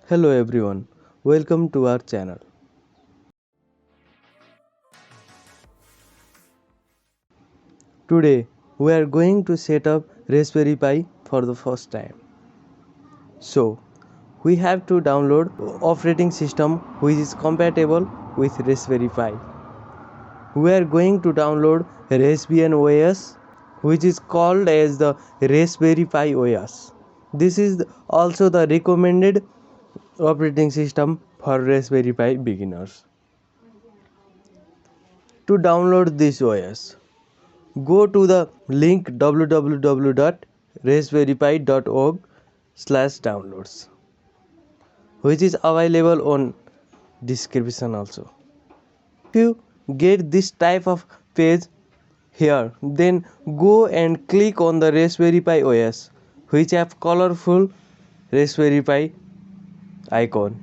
Hello everyone, welcome to our channel. Today we are going to set up Raspberry Pi for the first time. So we have to download operating system which is compatible with Raspberry Pi. We are going to download Raspbian OS which is called as the Raspberry Pi OS. This is also the recommended operating system for Raspberry Pi beginners. To download this OS, go to the link www.raspberrypi.org/downloads, which is available on description also. If you get this type of page here, then go and click on the Raspberry Pi OS, which have colorful Raspberry Pi icon.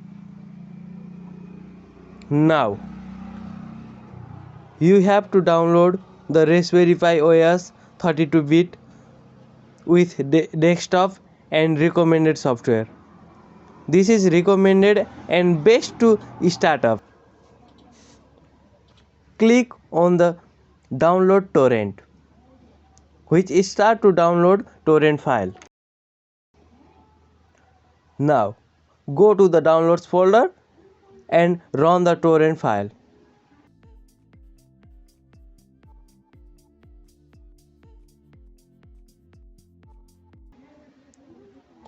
Now you have to download the Raspberry Pi OS 32-bit with desktop and recommended software. This is recommended and best to start up. Click on the download torrent, which start to download torrent file. Now go to the downloads folder and run the torrent file.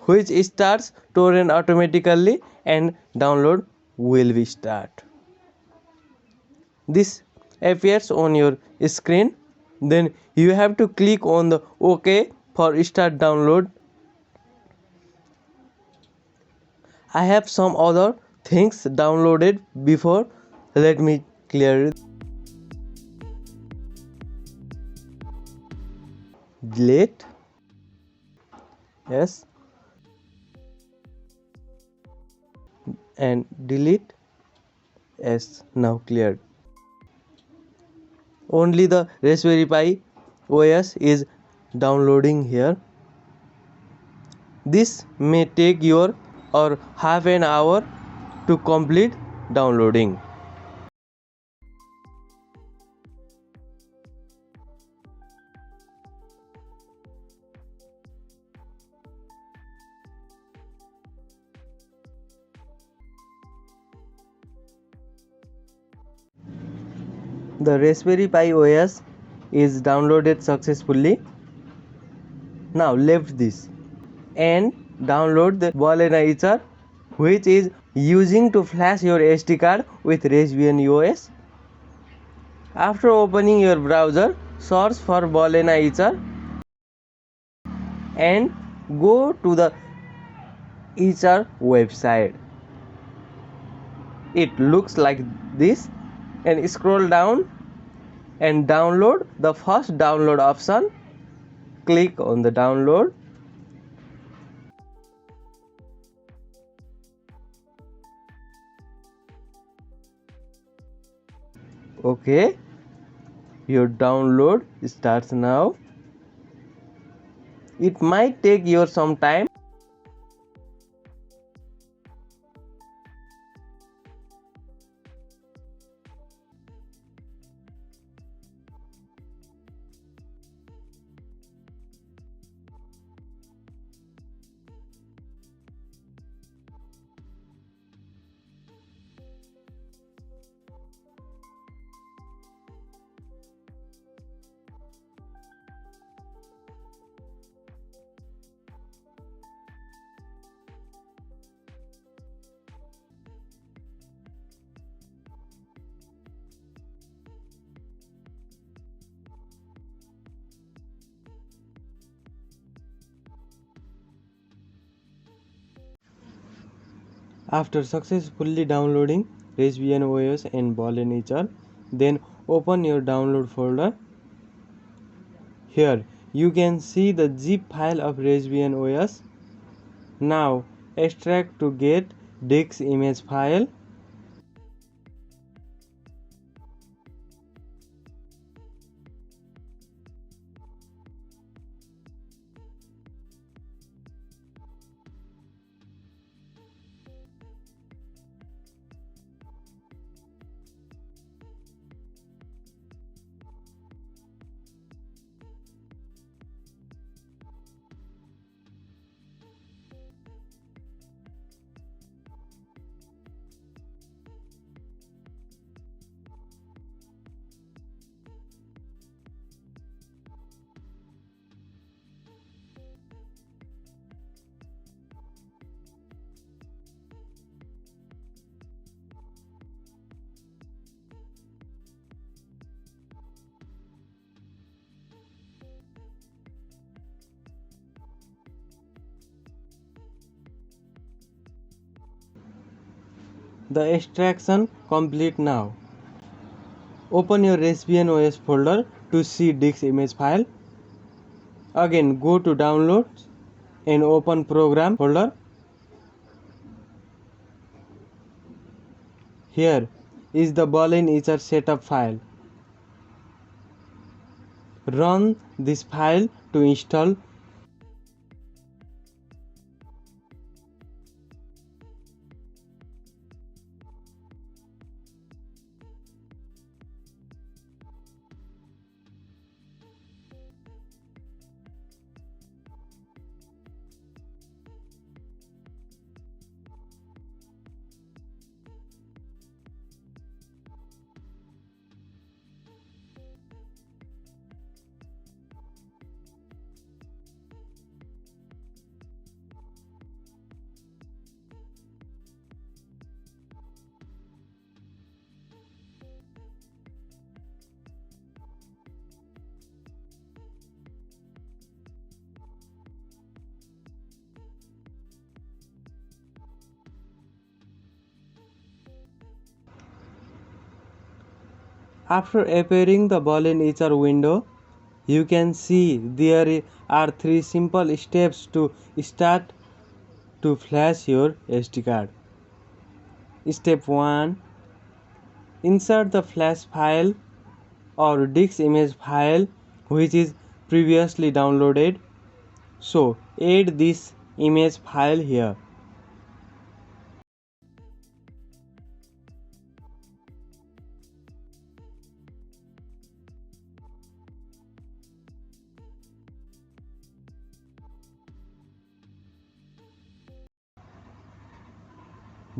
Which starts torrent automatically and download will be start. This appears on your screen. Then you have to click on the OK for start download. I have some other things downloaded before. Let me clear it. Delete. Yes. And delete. Yes. Now cleared. Only the Raspberry Pi OS is downloading here. This may take your or half an hour to complete downloading. The Raspberry Pi OS is downloaded successfully. Now left this and download the ExTRA, which is using to flash your SD card with Raspbian OS. After opening your browser, search for ExTRA and go to the ExTRA website. It looks like this, and scroll down and download the first download option. Click on the download. Okay, your download starts now. It might take you some time. After successfully downloading Raspbian OS and Ball and HR, then open your download folder. Here you can see the zip file of Raspbian OS. Now extract to get disk image file. The extraction complete now. Open your Raspbian OS folder to see disk image file. Again go to downloads and open program folder. Here is the Boolean ExTRA setup file. Run this file to install. After appearing the Boolean ExTRA window, you can see there are 3 simple steps to start to flash your SD card. Step 1. Insert the flash file or disk image file which is previously downloaded. So add this image file here.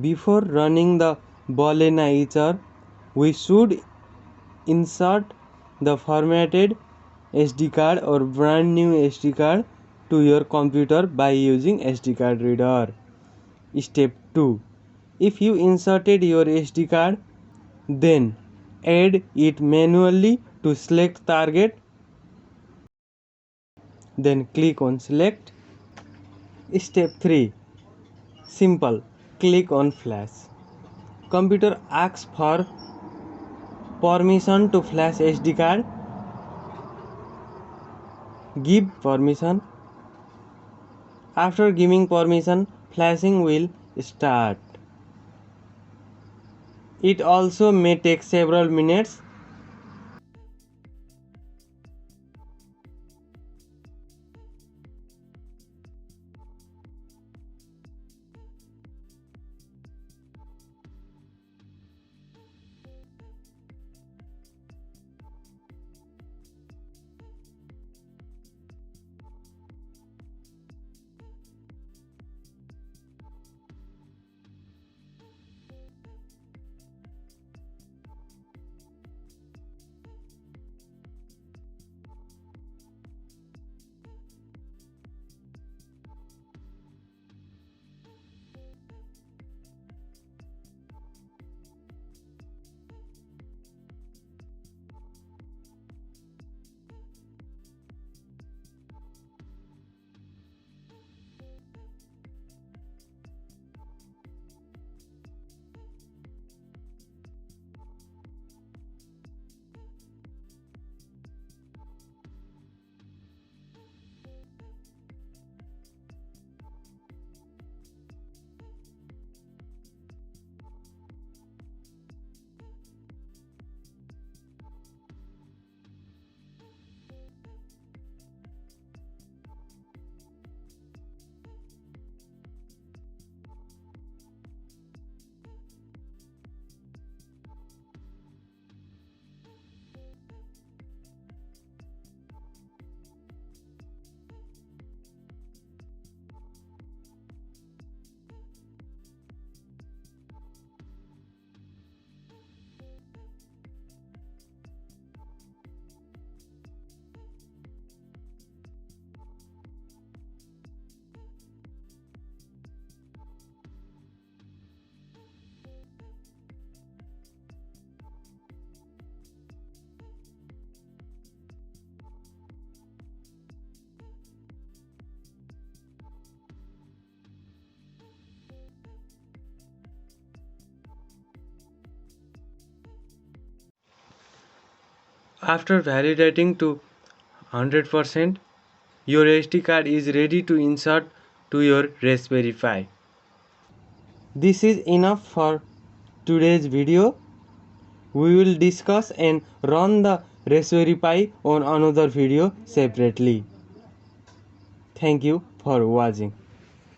Before running the Boolean ExTRA, we should insert the formatted SD card or brand new SD card to your computer by using SD card reader. Step 2. If you inserted your SD card, then add it manually to select target. Then click on select. Step 3. Simple. Click on flash. Computer asks for permission to flash SD card. Give permission. After giving permission, flashing will start. It also may take several minutes. After validating to 100%, your SD card is ready to insert to your Raspberry Pi. This is enough for today's video. We will discuss and run the Raspberry Pi on another video separately. Thank you for watching.